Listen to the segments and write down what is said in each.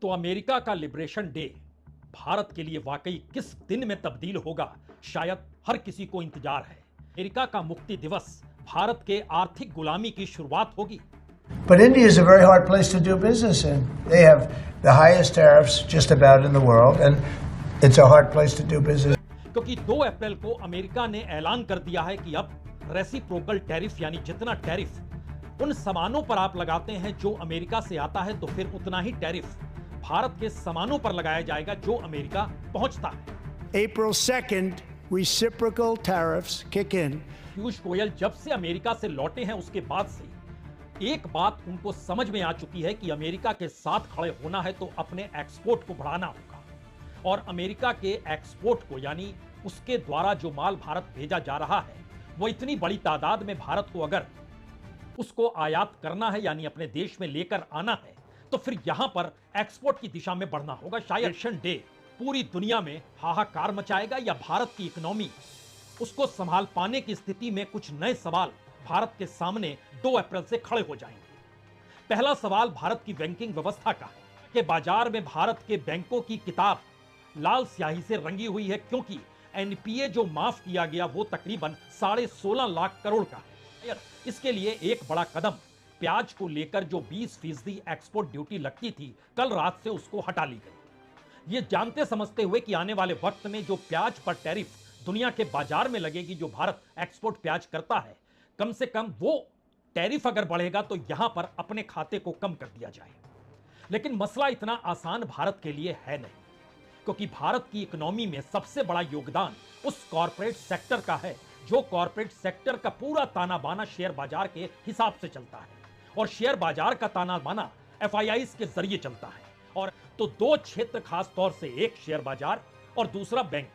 तो अमेरिका का liberation day Bharat के लिए वाकई किस दिन में तब्दील होगा, शायद हर किसी को इंतजार है। अमेरिका का मुक्ति दिवस भारत के आर्थिक गुलामी की शुरुआत होगी। But India is a very hard place to do business in. They have the highest tariffs just about in the world, and it's a hard place to do business. क्योंकि 2 अप्रैल को अमेरिका ने ऐलान कर दिया है कि अब रेसिप्रोकल टैरिफ यानी जितना टैरिफ उन सामानों पर आप लगाते हैं जो अमेरिका से आता है, तो फिर उतना ही टैरिफ भारत के सामानों पर लगाया जाएगा जो अमेरिका पहुंचता है। April 2nd, reciprocal tariffs kick in. Piyush Goyal जब से अमेरिका से लौटे हैं उसके बाद से एक बात उनको समझ में आ चुकी है कि अमेरिका के साथ खड़े होना है तो अपने एक्सपोर्ट को बढ़ाना होगा, और अमेरिका के एक्सपोर्ट को यानी उसके द्वारा जो माल भारत भेजा जा रहा है वो इतनी बड़ी तादाद में भारत को अगर उसको आयात करना है यानी अपने देश में लेकर आना है, तो फिर यहां पर एक्सपोर्ट की दिशा में बढ़ना होगा। शायद लिबरेशन डे पूरी दुनिया में हाहाकार मचाएगा या भारत की इकोनॉमी उसको संभाल पाने की स्थिति में कुछ नए सवाल भारत के सामने 2 अप्रैल से खड़े हो जाएंगे। पहला सवाल भारत की बैंकिंग व्यवस्था का है कि बाजार में भारत के बैंकों की किताब लाल स्याही से रंगी हुई है, क्योंकि एनपीए जो माफ किया गया वो तकरीबन 16.5 लाख करोड़ का है। इसके लिए एक बड़ा कदम प्याज को लेकर जो 20% एक्सपोर्ट ड्यूटी लगती थी, कल रात से उसको हटा ली गई। ये जानते समझते हुए कि आने वाले वक्त में जो प्याज पर टैरिफ दुनिया के बाजार में लगेगी, जो भारत एक्सपोर्ट प्याज करता है, कम से कम वो टैरिफ अगर बढ़ेगा तो यहां पर अपने खाते को कम कर दिया जाए। लेकिन मसला इतना आसान भारत के लिए है नहीं, क्योंकि भारत की इकोनॉमी में सबसे बड़ा योगदान उस कॉर्पोरेट सेक्टर का है जो कॉर्पोरेट सेक्टर का पूरा ताना बाना शेयर बाजार के हिसाब से चलता है, और शेयर बाजार का ताना बाना एफआईआईज के जरिए चलता है। और तो 2 क्षेत्र खास तौर से, एक शेयर बाजार और दूसरा बैंक,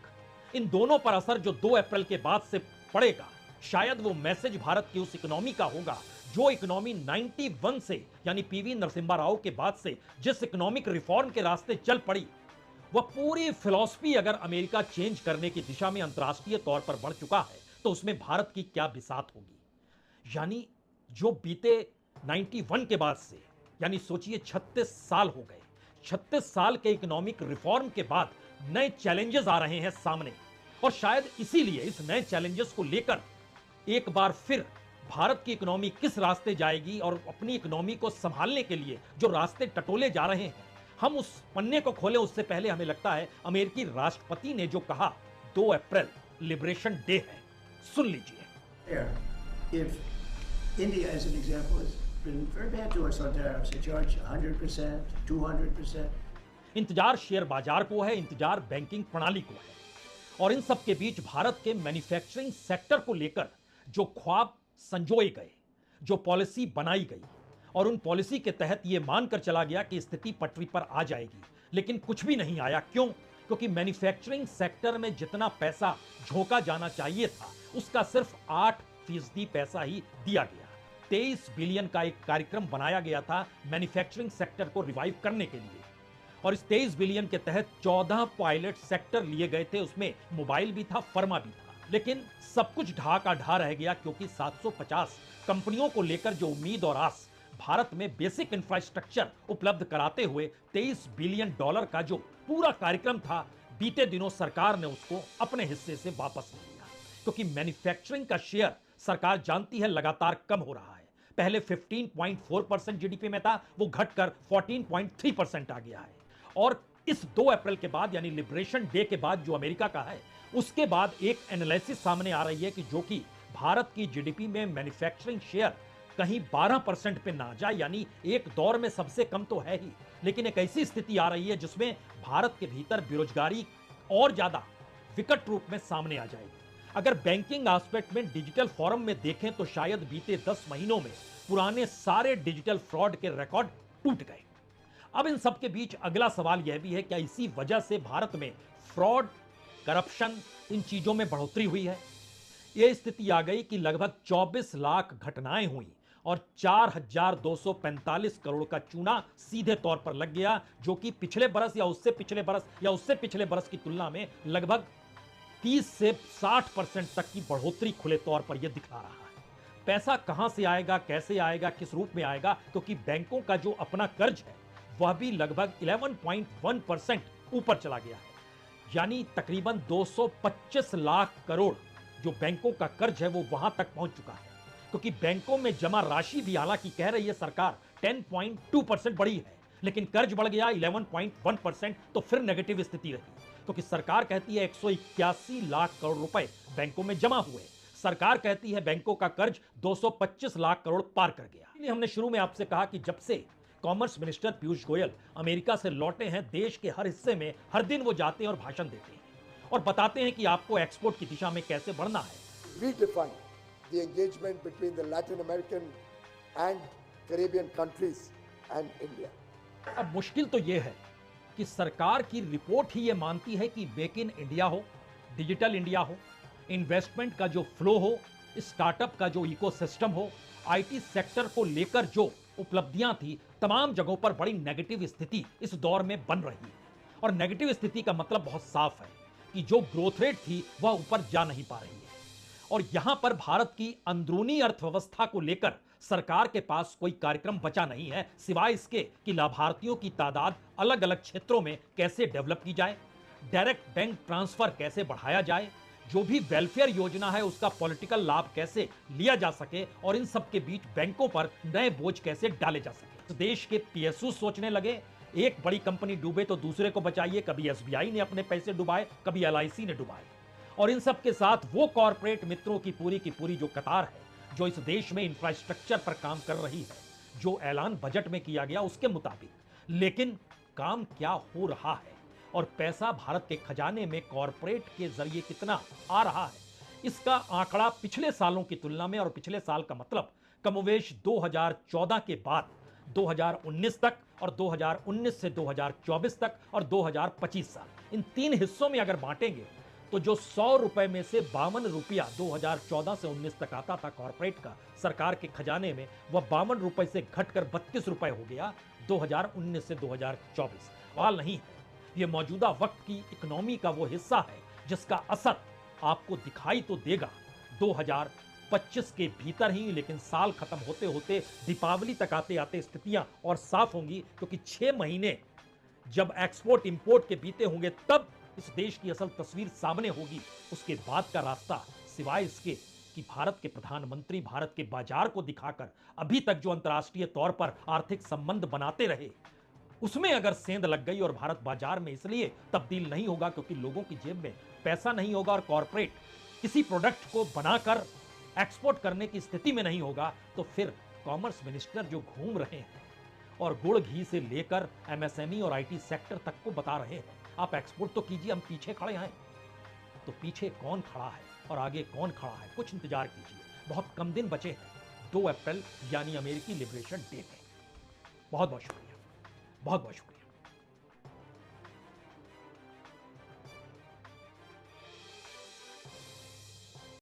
इन दोनों पर असर जो 2 अप्रैल के बाद से पड़ेगा, शायद वो मैसेज भारत की उस इकोनॉमी का होगा जो इकोनॉमी 91 से यानी पीवी नरसिम्हा राव के बाद से जिस इकोनॉमिक रिफॉर्म के रास्ते चल पड़ी, वह पूरी फिलॉसफी अगर अमेरिका चेंज करने की दिशा में अंतर्राष्ट्रीय तौर पर बढ़ चुका है, तो उसमें भारत की क्या बिसात होगी। यानी जो बीते 91 के बाद से, यानी सोचिए 36 साल हो गए, 36 साल के इकोनॉमिक रिफॉर्म के बाद नए चैलेंजेस आ रहे हैं सामने, और शायद इसीलिए इस नए चैलेंजेस को लेकर एक बार फिर भारत की इकोनॉमी किस रास्ते जाएगी और अपनी इकोनॉमी को संभालने के लिए जो रास्ते टटोले जा रहे हैं, हम उस पन्ने को खोलें उससे पहले हमें लगता है अमेरिकी राष्ट्रपति ने जो कहा 2 अप्रैल लिबरेशन डे है, सुन लीजिए। If India, as an example, has been very bad to us on tariffs, they charge 100%, 200%. इंतजार शेयर बाजार को है, इंतजार बैंकिंग प्रणाली को है, और इन सब के बीच भारत के मैन्युफैक्चरिंग सेक्टर को लेकर जो ख्वाब संजोए गए, जो पॉलिसी बनाई गई, और उन पॉलिसी के तहत यह मानकर चला गया कि स्थिति पटरी पर आ जाएगी, लेकिन कुछ भी नहीं आया। क्यों? क्योंकि मैन्युफैक्चरिंग सेक्टर में जितना पैसा झोंका जाना चाहिए था, उसका सिर्फ 8% पैसा ही दिया गया। 23 बिलियन का एक कार्यक्रम बनाया गया था मैन्युफैक्चरिंग सेक्टर को रिवाइव करने के लिए, और इस 23 बिलियन के तहत 14 पायलट सेक्टर लिए गए थे, उसमें मोबाइल भी था, फर्मा भी था। लेकिन सब कुछ ढा का ढा रह गया, क्योंकि 750 कंपनियों को लेकर जो उम्मीद और आस भारत में बेसिक इंफ्रास्ट्रक्चर उपलब्ध कराते हुए $23 बिलियन का जो पूरा कार्यक्रम था, बीते दिनों सरकार ने उसको अपने हिस्से से वापस ले लिया, क्योंकि मैन्युफैक्चरिंग का शेयर सरकार जानती है लगातार कम हो रहा है। पहले 15.4% जीडीपी में था, वो घटकर 14.3% आ गया है। और इस 2 अप्रैल के बाद यानी लिबरेशन डे के बाद जो अमेरिका का है, उसके बाद एक एनालिसिस सामने आ रही है कि जो कि भारत की जीडीपी में मैन्युफैक्चरिंग शेयर कहीं 12% पे ना जाए, यानी एक दौर में सबसे कम तो है ही, लेकिन एक ऐसी स्थिति आ रही है जिसमें भारत के भीतर बेरोजगारी और ज्यादा विकट रूप में सामने आ जाएगी। अगर बैंकिंग एस्पेक्ट में डिजिटल फॉरम में देखें तो शायद बीते 10 महीनों में पुराने सारे डिजिटल फ्रॉड के रिकॉर्ड टूट गए। अब इन सब के बीच अगला सवाल यह भी है, क्या इसी वजह से भारत में फ्रॉड, करप्शन, इन चीजों में बढ़ोतरी हुई है? यह स्थिति आ गई कि लगभग 24 लाख घटनाएं हुई और 4,245 करोड़ का चूना सीधे तौर पर लग गया, जो कि पिछले बरस या उससे पिछले बरस या उससे पिछले बरस की तुलना में लगभग 30 से 60% तक की बढ़ोतरी खुले तौर पर यह दिखा रहा है। पैसा कहां से आएगा, कैसे आएगा, किस रूप में आएगा, क्योंकि बैंकों का जो अपना कर्ज है वह भी लगभग 11.1% ऊपर चला गया है। यानी तकरीबन 225 लाख करोड़ जो बैंकों का कर्ज है वो वहां तक पहुंच चुका है, क्योंकि बैंकों में जमा राशि भी हालांकि कह रही है सरकार 10.2% बढ़ी है, लेकिन कर्ज बढ़ गया 11.1%, तो फिर नेगेटिव स्थिति रही, क्योंकि सरकार कहती है 181 लाख करोड़ रुपए बैंकों में जमा हुए, सरकार कहती है बैंकों का कर्ज 225 लाख करोड़ पार कर गया। इसलिए हमने शुरू में आपसे कहा कि जब से commerce minister Piyush Goyal America से लौटे हैं, देश के हर हिस्से में हर दिन वो जाते हैं और भाषण देते हैं और बताते हैं कि आपको एक्सपोर्ट की दिशा में कैसे बढ़ना है। redefine the engagement between the Latin American and Caribbean countries and India. अब मुश्किल तो यह है कि सरकार की रिपोर्ट ही ये मानती है कि मेक इन इंडिया हो, डिजिटल इंडिया हो, इन्वेस्टमेंट का जो फ्लो हो, स्टार्टअप का जो इकोसिस्टम हो, आईटी सेक्टर को लेकर जो उपलब्धियां थी, तमाम जगहों पर बड़ी नेगेटिव स्थिति इस दौर में बन रही है। और नेगेटिव स्थिति का मतलब बहुत साफ है कि जो ग्रोथ रेट थी वह ऊपर जा नहीं पा रही है। और यहां पर भारत की अंदरूनी अर्थव्यवस्था को लेकर सरकार के पास कोई कार्यक्रम बचा नहीं है, सिवाय इसके कि लाभार्थियों की तादाद अलग अलग क्षेत्रों में कैसे डेवलप की जाए, डायरेक्ट बैंक ट्रांसफर कैसे बढ़ाया जाए, जो भी वेलफेयर योजना है उसका पॉलिटिकल लाभ कैसे लिया जा सके, और इन सब के बीच बैंकों पर नए बोझ कैसे डाले जा सके। तो देश के पीएसयू सोचने लगे, एक बड़ी कंपनी डूबे तो दूसरे को बचाइए। कभी एसबीआई ने अपने पैसे डुबाए, कभी एलआईसी ने डुबाए, और इन सब के साथ वो कॉर्पोरेट मित्रों की पूरी जो कतार है जो इस देश में इंफ्रास्ट्रक्चर पर काम कर रही है, जो ऐलान बजट में किया गया उसके मुताबिक। लेकिन काम क्या हो रहा है और पैसा भारत के खजाने में कॉर्पोरेट के जरिए कितना आ रहा है, इसका आंकड़ा पिछले सालों की तुलना में, और पिछले साल का मतलब कमोवेश 2014 के बाद 2019 तक, और 2019 से 2024 तक, और 2025 साल, इन 3 हिस्सों में अगर बांटेंगे तो जो 100 रुपए में से 52 रुपया 2014 से 19 तक आता था कॉर्पोरेट का सरकार के खजाने में, वह 52 रुपए से घटकर 32 रुपए हो गया 2019 से 2024। सवाल नहीं है, यह मौजूदा वक्त की इकोनॉमी का वो हिस्सा है जिसका असर आपको दिखाई तो देगा 2025 के भीतर ही, लेकिन साल खत्म होते होते दीपावली तक आते आते स्थितियां और साफ होंगी, क्योंकि 6 महीने जब एक्सपोर्ट इंपोर्ट के बीते होंगे तब इस देश की असल तस्वीर सामने होगी। उसके बाद का रास्ता, सिवाय इसके कि भारत के प्रधानमंत्री भारत के बाजार को दिखाकर अभी तक जो अंतर्राष्ट्रीय तौर पर आर्थिक संबंध बनाते रहे, उसमें अगर सेंध लग गई और भारत बाजार में इसलिए तब्दील नहीं होगा क्योंकि लोगों की जेब में पैसा नहीं होगा और कॉर्पोरेट किसी प्रोडक्ट को बनाकर एक्सपोर्ट करने की स्थिति में नहीं होगा, तो फिर कॉमर्स मिनिस्टर जो घूम रहे हैं और गुड़ घी से लेकर एमएसएमई और आईटी सेक्टर तक को बता रहे हैं आप एक्सपोर्ट तो कीजिए, हम पीछे खड़े हैं, तो पीछे कौन खड़ा है और आगे कौन खड़ा है, कुछ इंतजार कीजिए। बहुत कम दिन बचे हैं, 2 अप्रैल यानी अमेरिकी लिबरेशन डे में। बहुत बहुत शुक्रिया, बहुत बहुत शुक्रिया।